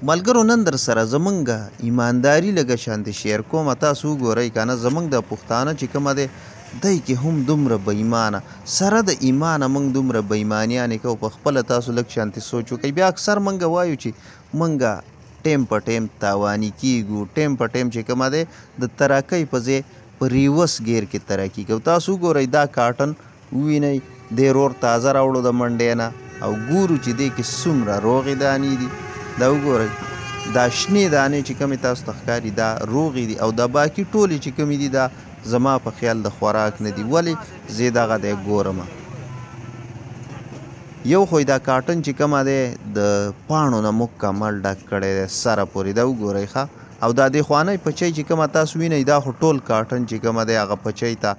ملګرو نن در سره زمونږ ایمانداري لږه شانتې شیر کومه تاسو وګورئ که نه زمونږ د پښتانه چې کومه دی دی کې هم دومره بېایمانه سره د ایمانه موږ دومره بېایمانیانې کوو په خپله تاسو لږ شانتې سوچ وکئ بیا اکثر موږ وایو چې موږ ټیم په ټیم تاواني کیږو ټیم په ټیم چې کومه دی د ترقۍ په ځای په ریوس ګیر کې ترقي کوو تاسو وګورئ دا کاټن ووینئ دی رور تازه راوړو د منډۍ نه او ګورو چې دی کې څومره روغې دانې دي دا وګورئ دا شنې دانې چې کومې تاسو ته ښکاري دا روغې دي او دا باقي ټولې چې کومې دي دا زما په خیال د خوراک نه دي ولې زه دغه دی ګورم یو خو دا کاټن چې کومه دی د پاڼو نه مکمل ډک کړی دی سره پورې دا وګورئ ښه او دا د خوانۍ پچۍ چې کومه تاسو وینئ دا خو ټول کاټن چې کومه دی هغه پچۍ ته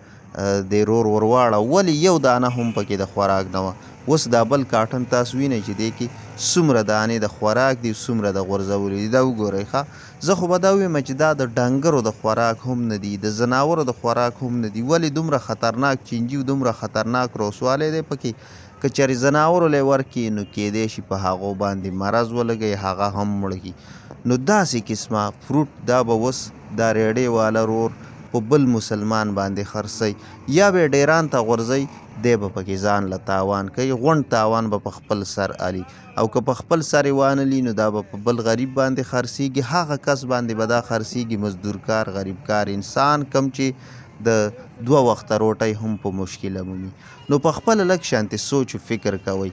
د رور ورواړه ولې یو دانه هم پکې د خوراک نه وه اوس دا بل کاټن تاسو وینئ چې دی کې څومره دانې د خوراک دي څومره د غورځولو دي دا وګورئ ښه زه خو به دا ویم چې دا د ډنګرو د خوراک هم نه دي د ځناورو د خوراک هم نه دي ولې دومره خطرناک چینجي او دومره خطرناک روسوالی دی پکې که چېرې ځناورو لی ورکړي نو کیدی شي په هغو باندې مرض ولګوي هغه هم مړه کړي نو داسې قسمه فروټ دا به اوس دا ریډۍ والا رور په بل مسلمان باندې خرڅوي یا به ډیران ته غورځوي دی به پکې ځان له تاوان کوي غونډ تاوان به په خپل سر علي او که په خپل سر یې وانلي نو دا به په بل غریب باندې خرڅېږي هغه کس باندې به دا خرڅېږي مزدور کار غریب کار انسان کم چې د 2 وخته روټۍ هم په مشکله مومي نو په خپله لږ شانتې سوچ و فکر کوئ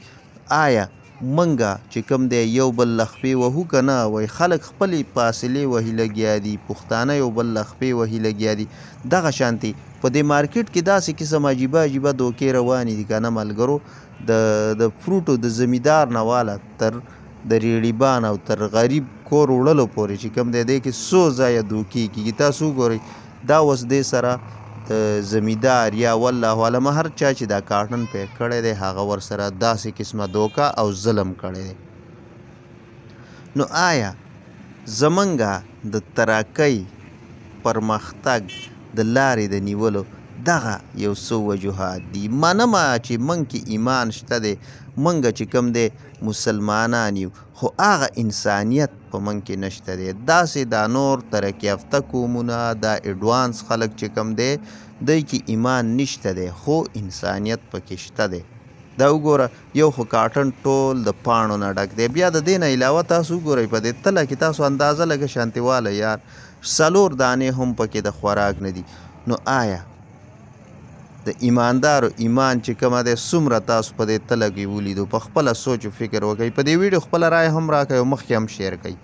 آیا منګه چې کوم دی یو بل لخپې وهو که نه وایي خلک خپلې فاصلې وهي لګیا دي پښتانه یو بل لخپې وهي لګیا دي دغه شانتې په دې مارکیټ کې داسې قسم عجیبه عجیبه دوکې روانې دي که نه ملګرو د فروټو د زمیندار نه واله تر د ریډیبان او تر غریب کور وړلو پورې چې کوم دی دی کې څو ځایه دوکې کېږي تاسو وګورئ دا اوس دې سره د زمیندار یا والله عالمه هر چا چې دا کاټن پیک کړی دی هغه ورسره داسې قسمه دوکه او ظلم کړی دی نو آیا زمونږ د ترقۍ پرمختګ د لارې د نیولو دغه یو څو وجوهات دي منمه چې موږ کې ایمان شته دی موږ چې کوم دی مسلمانان یو خو هغه انسانیت په موږ کې نشته دی داسې دا نور ترقي یافته قومونه دا اډوانس خلک چې کوم دی دوی کې ایمان نشته دی خو انسانیت پکې شته دی دا وګوره یو خو کاټن ټول د پاڼو نه ډک دی بیا د دې نه علاوه تاسو وګورئ په دې تله کې تاسو اندازه لږه شانتې واله یار 4 دانې هم پکې د خوراک نه دي نو آیا د ایماندارو ایمان چې کومه دی څومره تاسو په دې تله کې ولیدو په خپله سوچ و فکر وکئ په دې ویډیو خپله رایه هم راکئ او مخکې هم شیر کئ